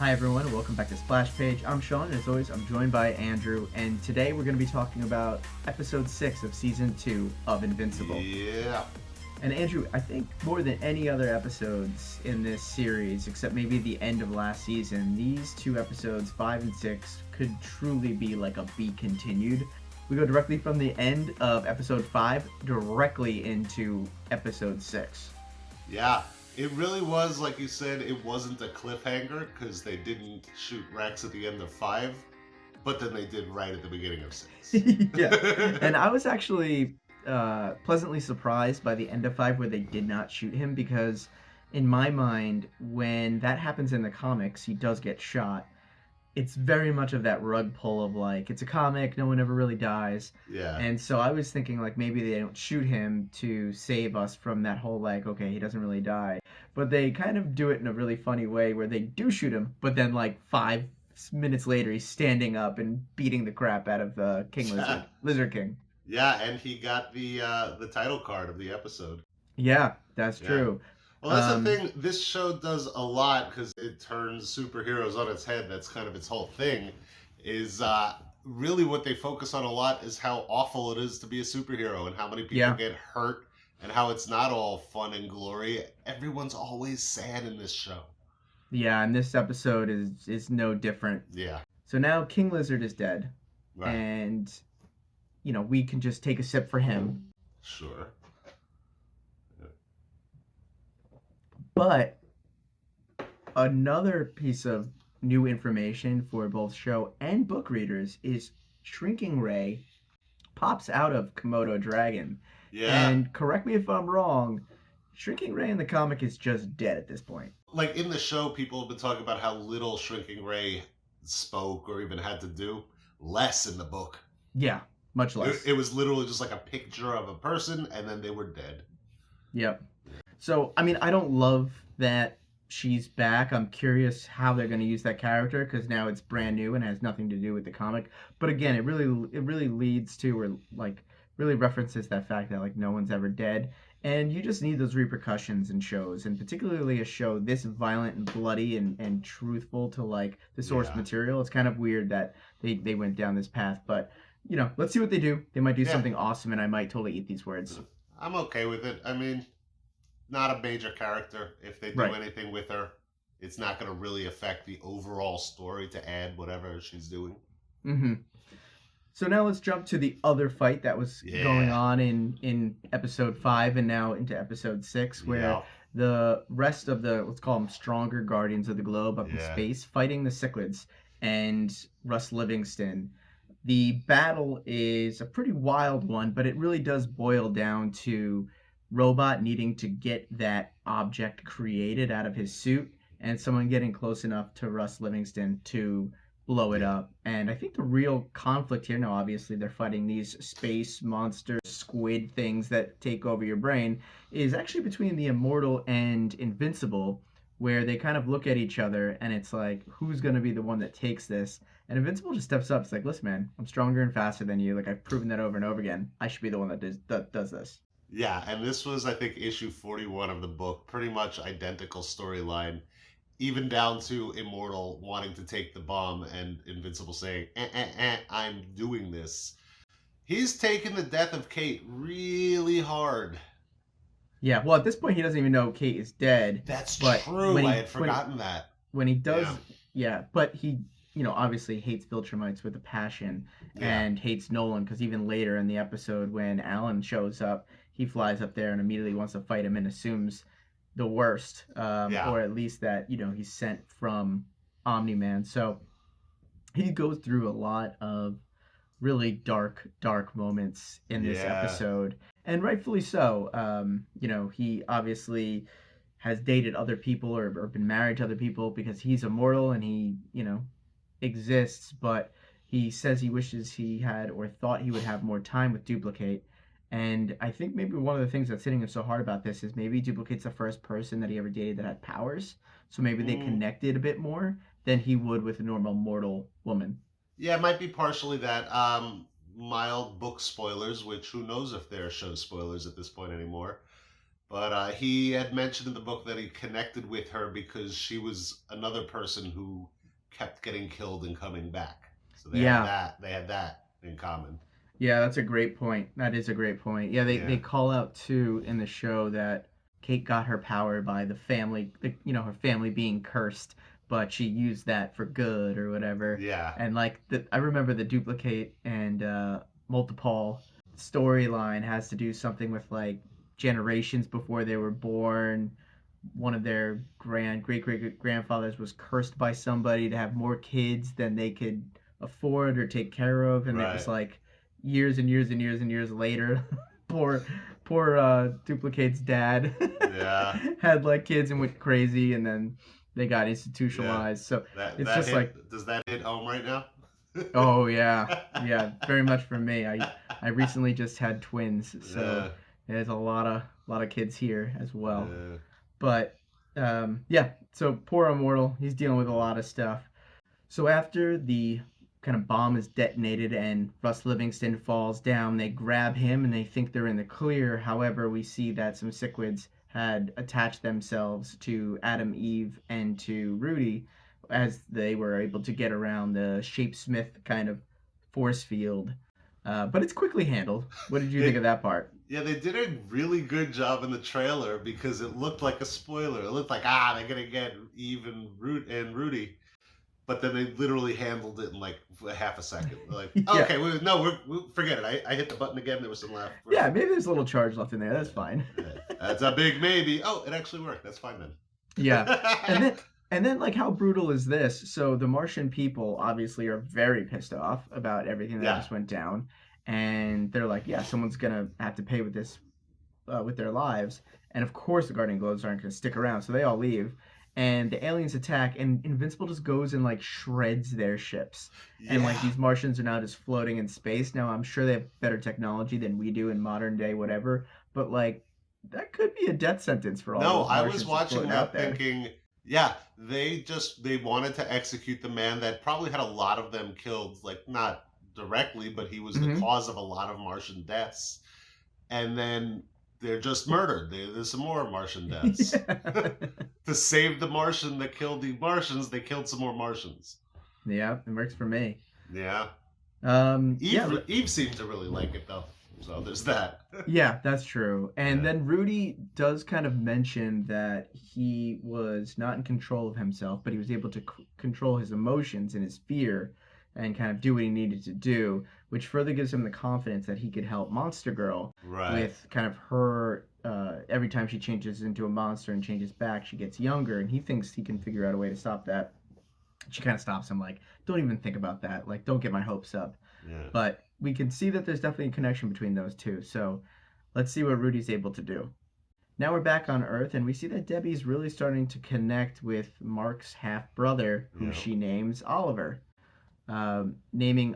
Hi everyone, welcome back to Splash Page. I'm Sean, and as always, I'm joined by Andrew, and today we're going to be talking about episode 6 of season 2 of Invincible. Yeah. And Andrew, I think more than any other episodes in this series, except maybe the end of last season, these two episodes, 5 and 6, could truly be like a be continued. We go directly from the end of episode 5 directly into episode 6. Yeah. It really was, like you said, it wasn't a cliffhanger because they didn't shoot Rex at the end of 5, but then they did right at the beginning of 6. Yeah. And I was actually pleasantly surprised by the end of 5 where they did not shoot him because, in my mind, when that happens in the comics, he does get shot. It's very much of that rug pull of like, it's a comic, no one ever really dies. Yeah. And so I was thinking like maybe they don't shoot him to save us from that whole like, okay, he doesn't really die. But they kind of do it in a really funny way where they do shoot him, but then like 5 minutes later he's standing up and beating the crap out of King Lizard, Lizard King. Yeah, and he got the title card of the episode. Yeah, that's Yeah. true. Well, that's the thing. This show does a lot because it turns superheroes on its head. That's kind of its whole thing. Is really what they focus on a lot is how awful it is to be a superhero and how many people get hurt and how it's not all fun and glory. Everyone's always sad in this show. Yeah, and this episode is no different. Yeah. So now King Lizard is dead, Right. and we can just take a sip for him. Sure. But another piece of new information for both show and book readers is Shrinking Ray pops out of Komodo Dragon. Yeah. And correct me if I'm wrong, Shrinking Ray in the comic is just dead at this point. Like in the show, people have been talking about how little Shrinking Ray spoke or even had to do. Less in the book. Yeah, much less. It was literally just like a picture of a person and then they were dead. Yep. So, I mean, I don't love that she's back. I'm curious how they're going to use that character because now it's brand new and has nothing to do with the comic. But again, it really leads to or like really references that fact that like no one's ever dead, and you just need those repercussions in shows, and particularly a show this violent and bloody and truthful to like the source material. It's kind of weird that they went down this path, but let's see what they do. They might do something awesome, and I might totally eat these words. I'm okay with it. I mean, not a major character. If they do anything with her, it's not going to really affect the overall story to add whatever she's doing. Mm-hmm. So now let's jump to the other fight that was going on in episode 5 and now into episode 6, where the rest of the, let's call them stronger Guardians of the Globe up in space, fighting the sequids and Russ Livingston. The battle is a pretty wild one, but it really does boil down to Robot needing to get that object created out of his suit and someone getting close enough to Russ Livingston to blow it up. And I think the real conflict here, now obviously they're fighting these space monster squid things that take over your brain, is actually between the Immortal and Invincible, where they kind of look at each other and it's like, who's going to be the one that takes this? And Invincible just steps up. It's like, listen, man, I'm stronger and faster than you. Like, I've proven that over and over again. I should be the one that does this. Yeah, and this was, I think, issue 41 of the book. Pretty much identical storyline. Even down to Immortal wanting to take the bomb and Invincible saying, I'm doing this. He's taken the death of Kate really hard. Yeah, well, at this point, he doesn't even know Kate is dead. That's true. I had forgotten that. When he does, but he, obviously hates Viltrumites with a passion and hates Nolan because even later in the episode when Alan shows up, he flies up there and immediately wants to fight him and assumes the worst, or at least that he's sent from Omni-Man. So he goes through a lot of really dark moments in this episode, and rightfully so. He obviously has dated other people or been married to other people because he's immortal and he exists, but he says he wishes he had or thought he would have more time with Duplicate. And I think maybe one of the things that's hitting him so hard about this is maybe Duplicate's the first person that he ever dated that had powers. So maybe they connected a bit more than he would with a normal mortal woman. Yeah, it might be partially that. Mild book spoilers, which who knows if they're show spoilers at this point anymore. But he had mentioned in the book that he connected with her because she was another person who kept getting killed and coming back. So they had Yeah. that. They had that in common. Yeah, that's a great point. That is a great point. Yeah, they Yeah. call out too in the show that Kate got her power by the family, her family being cursed, but she used that for good or whatever. Yeah. And like I remember the duplicate and multiple storyline has to do something with like generations before they were born. One of their great grandfathers was cursed by somebody to have more kids than they could afford or take care of, and it was Right. like years and years and years and years later, poor duplicate's dad Yeah. had like kids and went crazy, and then they got Yeah. institutionalized. So That it's that just like, hit. Does that hit home right now? oh yeah, yeah, very much for me. I recently just had twins, so Yeah. there's a lot of kids here as well. Yeah. But yeah, so poor Immortal, he's dealing with a lot of stuff. So after the kind of bomb is detonated and Russ Livingston falls down, they grab him and they think they're in the clear. However, we see that some sequids had attached themselves to Adam, Eve, and to Rudy as they were able to get around the Shapesmith kind of force field. But it's quickly handled. What did you think They of that part? Yeah, they did a really good job in the trailer because it looked like a spoiler. It looked like they're gonna get Eve and Rudy, but then they literally handled it in like a half a second. They're like, oh, Yeah. okay, no, we forget it. I hit the button again. There was some laugh. Yeah, maybe there's a little charge left in there. That's fine. That's a big maybe. Oh, it actually worked. That's fine Yeah. And then. then like how brutal is this? So the Martian people obviously are very pissed off about everything that Yeah, just went down, and they're like, yeah, someone's gonna have to pay with this with their lives. And of course, the Guardian Globes aren't gonna stick around, so they all leave. And the aliens attack, and Invincible just goes and like shreds their ships. And like yeah. these Martians are now just floating in space. Now I'm sure they have better technology than we do in modern day, whatever. But like that could be a death sentence for all No, those I was Martians just watching floating out that there. thinking, yeah, they wanted to execute the man that probably had a lot of them killed, like not directly, but he was the Hmm. cause of a lot of Martian deaths. And then they're just murdered. There's some more Martian deaths. Yeah. To save the Martian that killed the Martians, they killed some more Martians. Yeah, it works for me. Yeah. Yeah, Eve seemed to really like it though. So there's that. yeah, that's true. And Yeah. then Rudy does kind of mention that he was not in control of himself, but he was able to control his emotions and his fear and kind of do what he needed to do, which further gives him the confidence that he could help Monster Girl Right. with kind of her. Every time she changes into a monster and changes back, she gets younger, and he thinks he can figure out a way to stop that. She kind of stops him, like, don't even think about that. Like, don't get my hopes up. Yeah. But we can see that there's definitely a connection between those two. So let's see what Rudy's able to do. Now we're back on Earth, and we see that Debbie's really starting to connect with Mark's half brother, who Yeah. she names Oliver, naming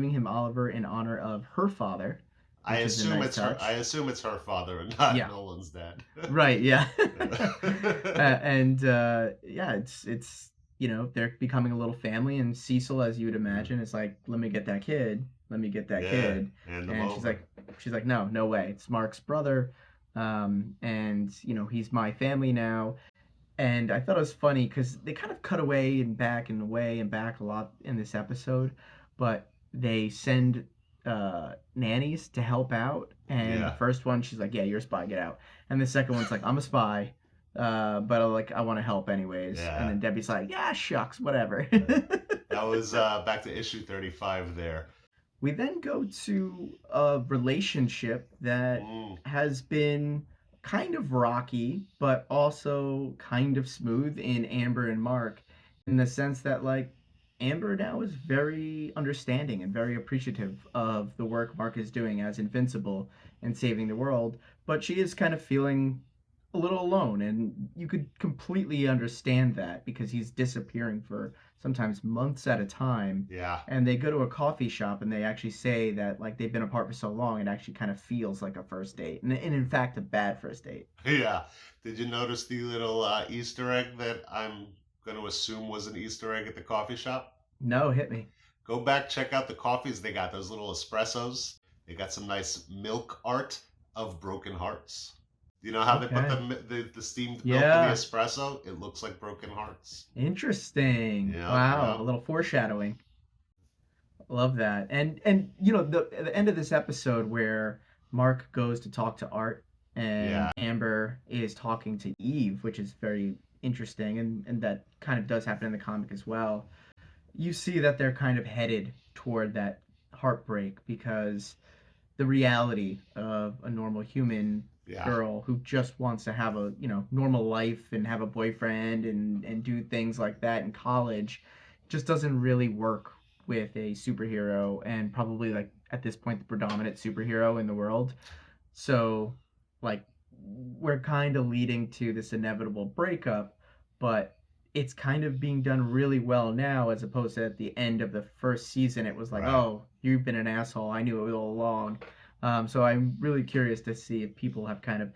him Oliver in honor of her father, I which is a assume nice it's her. I touch. assume it's her father and not Yeah, Nolan's dad. right. Yeah, Yeah. and yeah, it's they're becoming a little family, and Cecil, as you would imagine, is like, let me get that kid, let me get that Yeah, kid, hand them and over. she's like, no, no way, it's Mark's brother, and he's my family now. And I thought it was funny because they kind of cut away and back a lot in this episode, but they send nannies to help out. And the Yeah, first one, she's like, "Yeah, you're a spy, get out." And the second one's like, "I'm a spy, but I want to help anyways." And yeah. then Debbie's like, "Yeah, shucks, whatever." That was back to issue 35 there. We then go to a relationship that Mm, has been kind of rocky, but also kind of smooth in Amber and Mark, in the sense that, like, Amber now is very understanding and very appreciative of the work Mark is doing as Invincible and saving the world, but she is kind of feeling a little alone, and you could completely understand that because he's disappearing for sometimes months at a time. yeah, And they go to a coffee shop and they actually say that like they've been apart for so long it actually kind of feels like a first date, and in fact a bad first date. yeah. Did you notice the little Easter egg that I'm going to assume was an Easter egg at the coffee shop? No, hit me. Go back, check out the coffees they got. Those little espressos. They got some nice milk art of broken hearts. You know how they put Okay. the steamed milk in the Yeah. espresso? It looks like broken hearts. Interesting. Yeah, Wow. yeah, A little foreshadowing. Love that. And the at the end of this episode where Mark goes to talk to Art and yeah, Amber is talking to Eve, which is very interesting and that kind of does happen in the comic as well. You see that they're kind of headed toward that heartbreak because the reality of a normal human yeah, girl who just wants to have a normal life and have a boyfriend and do things like that in college just doesn't really work with a superhero and probably like at this point the predominant superhero in the world. So like we're kind of leading to this inevitable breakup, but it's kind of being done really well now as opposed to at the end of the first season it was like, right. oh, you've been an asshole, I knew it all along. So I'm really curious to see if people have kind of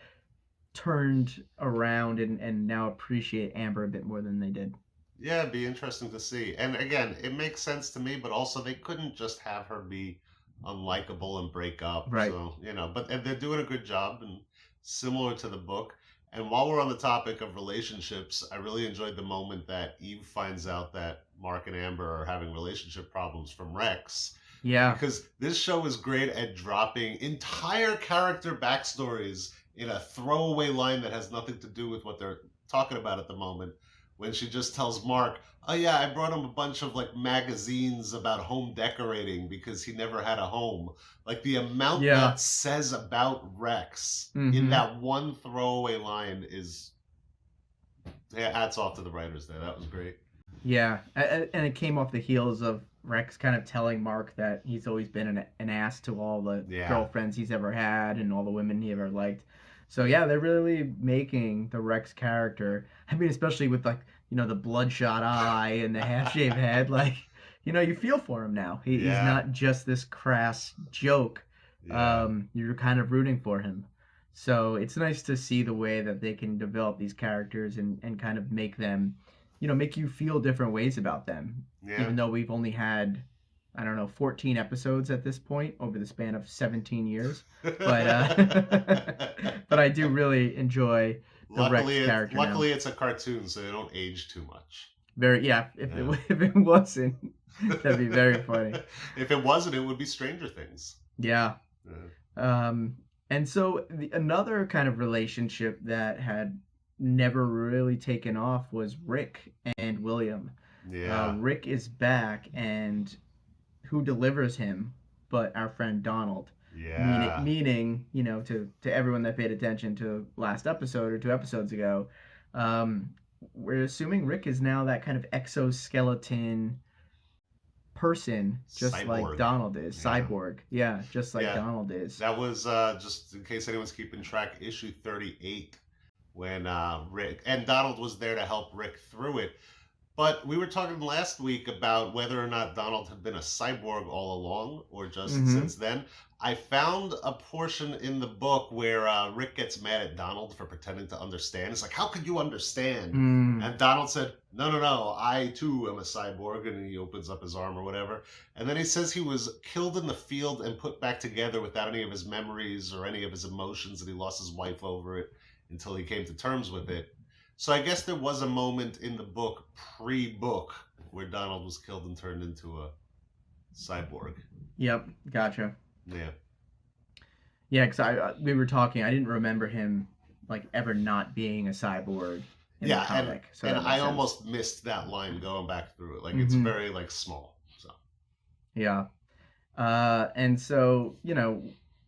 turned around and now appreciate Amber a bit more than they did. Yeah, it'd be interesting to see. And again, it makes sense to me, but also they couldn't just have her be unlikable and break up. Right. So, but and they're doing a good job and similar to the book. And while we're on the topic of relationships, I really enjoyed the moment that Eve finds out that Mark and Amber are having relationship problems from Rex. Yeah. Because this show is great at dropping entire character backstories in a throwaway line that has nothing to do with what they're talking about at the moment when she just tells Mark, "Oh yeah, I brought him a bunch of like magazines about home decorating because he never had a home." Like the amount Yeah. that says about Rex in Mm-hmm. that one throwaway line is, yeah, hats off to the writers there. That was great. Yeah, and it came off the heels of Rex kind of telling Mark that he's always been an ass to all the Yeah. girlfriends he's ever had and all the women he ever liked. So yeah, they're really making the Rex character. I mean, especially with like the bloodshot eye and the half shaved head, like you feel for him now. He's Yeah. not just this crass joke. Yeah. You're kind of rooting for him. So it's nice to see the way that they can develop these characters and kind of make them make you feel different ways about them. Yeah. Even though we've only had, I don't know, 14 episodes at this point over the span of 17 years. But but I do really enjoy the Rex character now. Luckily it's a cartoon, so they don't age too much. Very yeah. If it Yeah. if it wasn't, that'd be very funny. If it wasn't, it would be Stranger Things. Yeah. Yeah. And so another kind of relationship that had never really taken off was Rick and William. Yeah. Rick is back, and who delivers him but our friend Donald? Yeah. Meaning, to everyone that paid attention to last episode or 2 episodes ago, um, we're assuming Rick is now that kind of exoskeleton person, just like Cyborg. Donald is. Yeah. Cyborg. Yeah, just like Yeah. Donald is. That was just in case anyone's keeping track, issue 38 when Rick and Donald was there to help Rick through it. But we were talking last week about whether or not Donald had been a cyborg all along or just Mm-hmm. since then. I found a portion in the book where Rick gets mad at Donald for pretending to understand. It's like, how could you understand? Mm. And Donald said, no, no, no, I too am a cyborg. And he opens up his arm or whatever. And then he says he was killed in the field and put back together without any of his memories or any of his emotions, and he lost his wife over it until he came to terms with it. So I guess there was a moment in the book, pre-book, where Donald was killed and turned into a cyborg. Yep, gotcha. Yeah. Yeah, because we were talking. I didn't remember him like ever not being a cyborg in the Yeah, comic. So and that I makes sense. almost missed that line going back through it. Like it's Mm-hmm. very like small. So Yeah. And so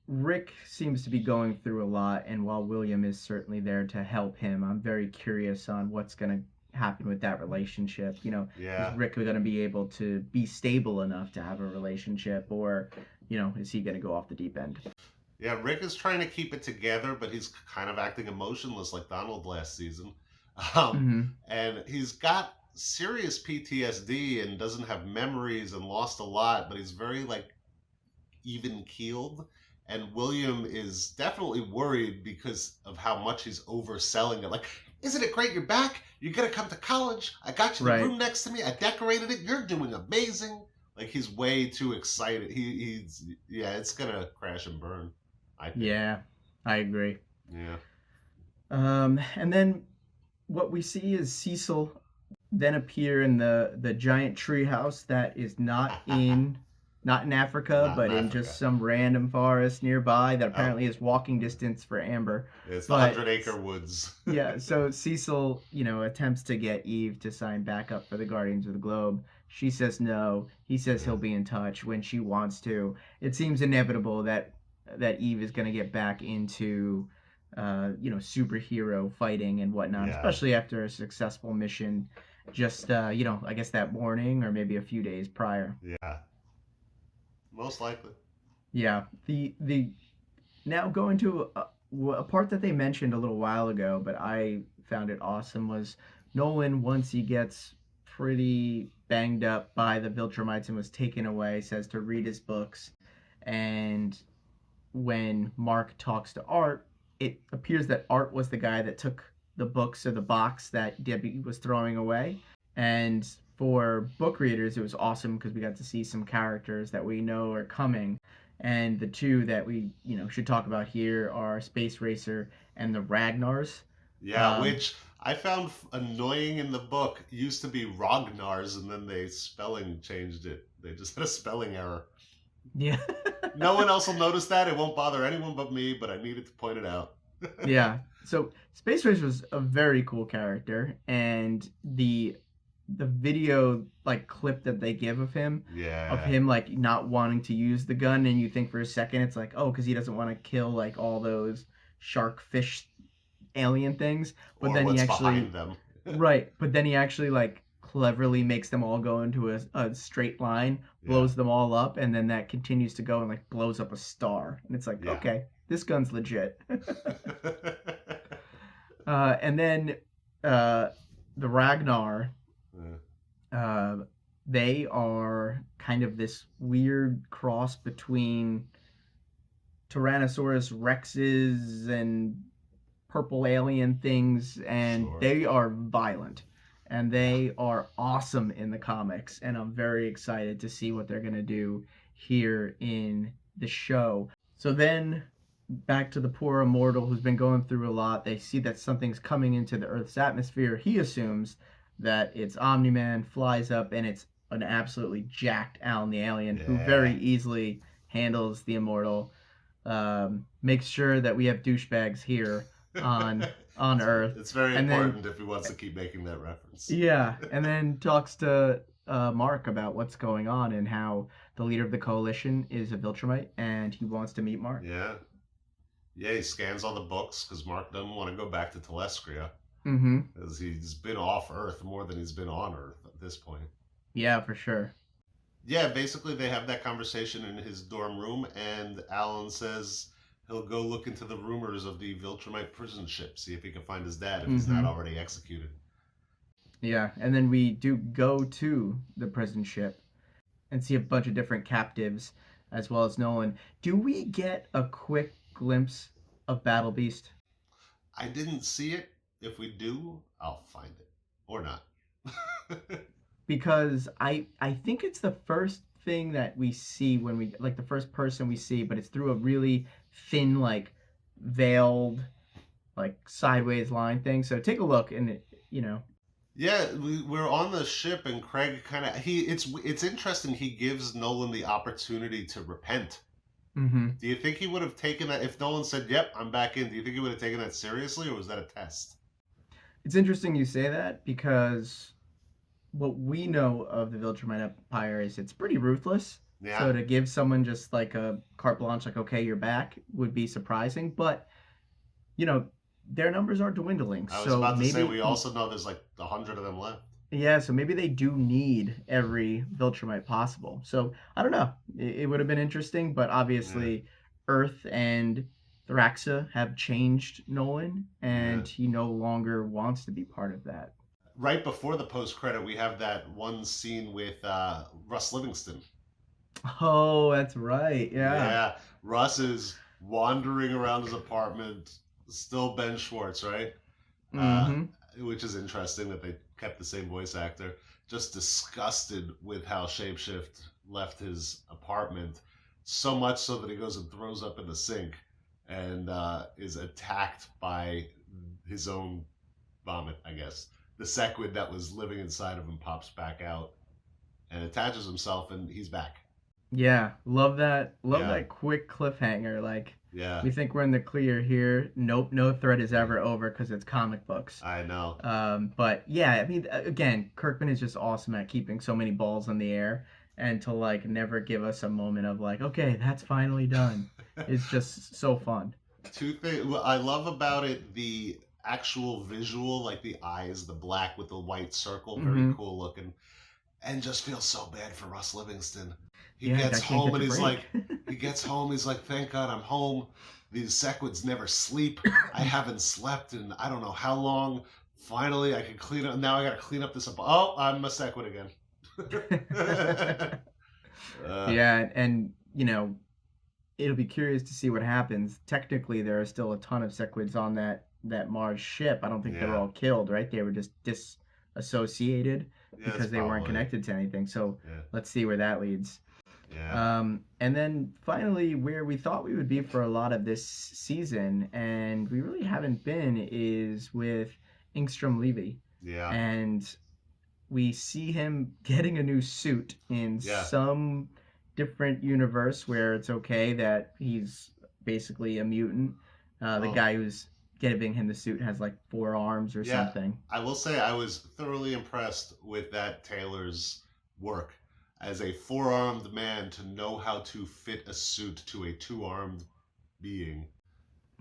Rick seems to be going through a lot, and while William is certainly there to help him, I'm very curious on what's going to happen with that relationship. Is yeah. Rick going to be able to be stable enough to have a relationship, or is he going to go off the deep end? Yeah, Rick is trying to keep it together, but he's kind of acting emotionless like Donald last season. Um, Mm-hmm. and he's got serious PTSD and doesn't have memories and lost a lot, but he's very like even keeled. And William is definitely worried because of how much he's overselling it. Like, isn't it great you're back? You're going to come to college. I got you the Right. room next to me. I decorated it. You're doing amazing. Like, he's way too excited. Yeah, it's going to crash and burn, I think. Yeah, I agree. Yeah. And then what we see is Cecil then appear in the giant treehouse that is not in Africa, Not in but in just Africa. some random forest nearby that Oh, apparently is walking distance for Amber. it's the But 100-acre woods. yeah, so Cecil, attempts to get Eve to sign back up for the Guardians of the Globe. She says no. He says he'll be in touch when she wants to. It seems inevitable that Eve is going to get back into superhero fighting and whatnot, Yeah. especially after a successful mission just I guess that morning or maybe a few days prior. Yeah. Most likely. Yeah. The Now going to a part that they mentioned a little while ago, but I found it awesome was Nolan, once he gets pretty banged up by the Viltrumites and was taken away, says to read his books. And when Mark talks to Art, it appears that Art was the guy that took the books or the box that Debbie was throwing away. And for book readers, it was awesome because we got to see some characters that we know are coming. And the two that we, should talk about here are Space Racer and the Ragnars. Yeah, Um, which I found annoying in the book. Used to be Rognars, and then they spelling changed it. They just had a spelling error. yeah. No one else will notice that. It won't bother anyone but me, but I needed to point it out. Yeah. So Space Racer was a very cool character, and the video like clip that they give of Yeah. him like not wanting to use the gun, and you think for a second it's like, oh, because he doesn't want to kill like all those shark fish alien things, but Or then he what's actually behind them. right, but then he actually like cleverly makes them all go into a straight line, Yeah. blows them all up, and then that continues to go and like blows up a star, and it's like, Yeah. okay, this gun's legit. And then the Ragnar, uh, they are kind of this weird cross between Tyrannosaurus Rexes and purple alien things, and Sure. they are violent. And Yeah. they are awesome in the comics, and I'm very excited to see what they're going to do here in the show. So then back to the poor immortal who's been going through a lot. They see that something's coming into the Earth's atmosphere. He assumes that it's Omni-Man, flies up, and it's an absolutely jacked Alan the Alien who very Yeah. easily handles the immortal. Makes sure that we have douchebags here on Earth. It's very And then important if he wants to keep making that reference. yeah, and then talks to Mark about what's going on and how the leader of the coalition is a Viltrumite and he wants to meet Mark. Yeah. Yeah, he scans all the books because Mark doesn't want to go back to Telestria. Mm-hmm. Because he's been off Earth more than he's been on Earth at this point. Yeah, for sure. Yeah, basically they have that conversation in his dorm room, and Alan says he'll go look into the rumors of the Viltrumite prison ship, see if he can find his dad if he's not already executed. Yeah, and then we do go to the prison ship and see a bunch of different captives as well as Nolan. Do we get a quick glimpse of Battle Beast? I didn't see it. If we do, I'll find it. Or not. Because I think it's the first thing that we see when we like the first person we see, but it's through a really thin like veiled like sideways line thing. So take a look and Yeah, we're on the ship, and Craig kind of it's interesting. He gives Nolan the opportunity to repent. Mm-hmm. Do you think he would have taken that if Nolan said, "Yep, I'm back in"? Do you think he would have taken that seriously, or was that a test? It's interesting you say that because what we know of the Viltrumite Empire is it's pretty ruthless. Yeah. So to give someone just like a carte blanche, like okay, you're back, would be surprising. But their numbers are dwindling. I was So about to say maybe we also know there's like 100 of them left. yeah, so maybe they do need every Viltrumite possible. So I don't know. It would have been interesting, but obviously Earth and Thraxa have changed Nolan, and he no longer wants to be part of that. Right before the post credit, we have that one scene with Russ Livingston. Oh, that's right. Yeah. Yeah, Russ is wandering around his apartment, still Ben Schwartz, right? Which is interesting that they kept the same voice actor. Just disgusted with how Shapeshift left his apartment, so much so that he goes and throws up in the sink and is attacked by his own vomit, I guess. The sequid that was living inside of him pops back out and attaches himself, and he's back. Yeah, love that. Love Yeah, that quick cliffhanger. Like, yeah, we think we're in the clear here. Nope, no threat is ever over because it's comic books. I know. But yeah, I mean, again, Kirkman is just awesome at keeping so many balls in the air and to like never give us a moment of like, okay, that's finally done. It's just so fun. Two things what I love about it, the actual visual, like the eyes, the black with the white circle, very Hmm. cool looking, and just feels so bad for Russ Livingston. He Yeah, gets guy can't home catch and a he's break. like, thank God I'm home. These sequids never sleep. I haven't slept in I don't know how long. Finally, I can clean up. Now I got to clean up this. Oh, I'm a sequid again. uh, Yeah, and you know, it'll be curious to see what happens. Technically, there are still a ton of sequids on that Mars ship. I don't think they were yeah, all killed, right? They were just disassociated yeah, it's because they weren't probably connected to anything. So yeah, let's see where that leads. yeah, And then finally, where we thought we would be for a lot of this season, and we really haven't been, is with Ingstrom Levy. yeah, And we see him getting a new suit in yeah. some different universe where it's okay that he's basically a mutant. The Well, guy who's giving him the suit has like 4 arms or yeah, something. I will say I was thoroughly impressed with that Taylor's work as a four-armed man to know how to fit a suit to a two-armed being.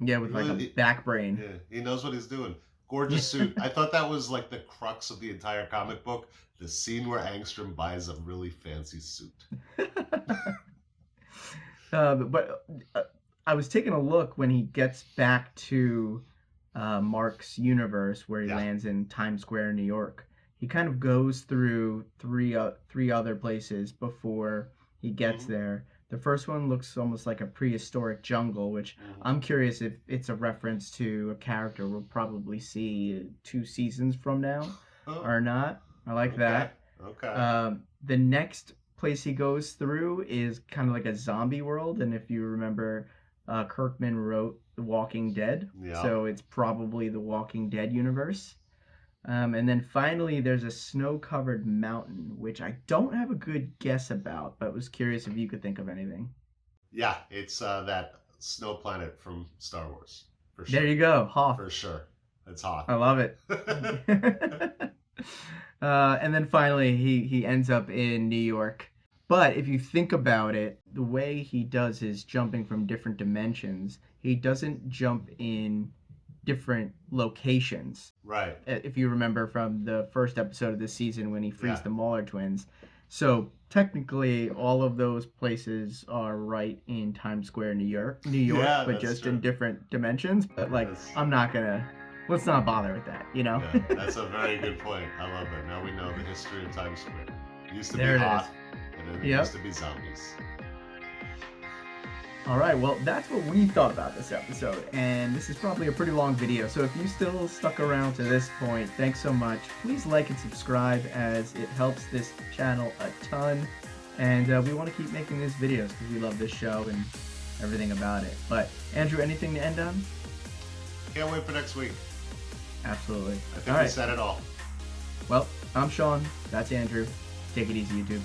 Yeah, He with like a really, back brain. yeah, he knows what he's doing. Gorgeous Yeah. suit. I thought that was like the crux of the entire comic book. The scene where Angstrom buys a really fancy suit. But I was taking a look when he gets back to Mark's universe where he Yeah. lands in Times Square, New York. He kind of goes through three other places before he gets Hmm. there. The first one looks almost like a prehistoric jungle, which Hmm. I'm curious if it's a reference to a character we'll probably see 2 seasons from now Oh, or not. I like okay. that. Okay. The next place he goes through is kind of like a zombie world, and if you remember, Kirkman wrote The Walking Dead, Yeah. so it's probably the Walking Dead universe. And then finally, there's a snow-covered mountain, which I don't have a good guess about, but was curious if you could think of anything. Yeah, it's that snow planet from Star Wars. For There sure. you go, Hoth. For sure. It's hot. I love it. And then finally, he ends up in New York. But if you think about it, the way he does his jumping from different dimensions, he doesn't jump in different locations. Right. If you remember from the first episode of this season when he frees Yeah. the Mauler twins. So technically, all of those places are right in Times Square, New York, Yeah, but that's just true. in different dimensions. But like, That's, I'm not gonna. Let's not bother with that, you know? yeah, that's a very good point. I love it. Now we know the history of Times Square. It used to be There it hot, is. and then it Yep. used to be zombies. All right, well, that's what we thought about this episode, and this is probably a pretty long video, so if you still stuck around to this point, thanks so much. Please like and subscribe as it helps this channel a ton, and we want to keep making these videos because we love this show and everything about it. But, Andrew, anything to end on? Can't wait for next week. Absolutely. I think All we right, said it all. well, I'm Sean, that's Andrew. Take it easy, YouTube.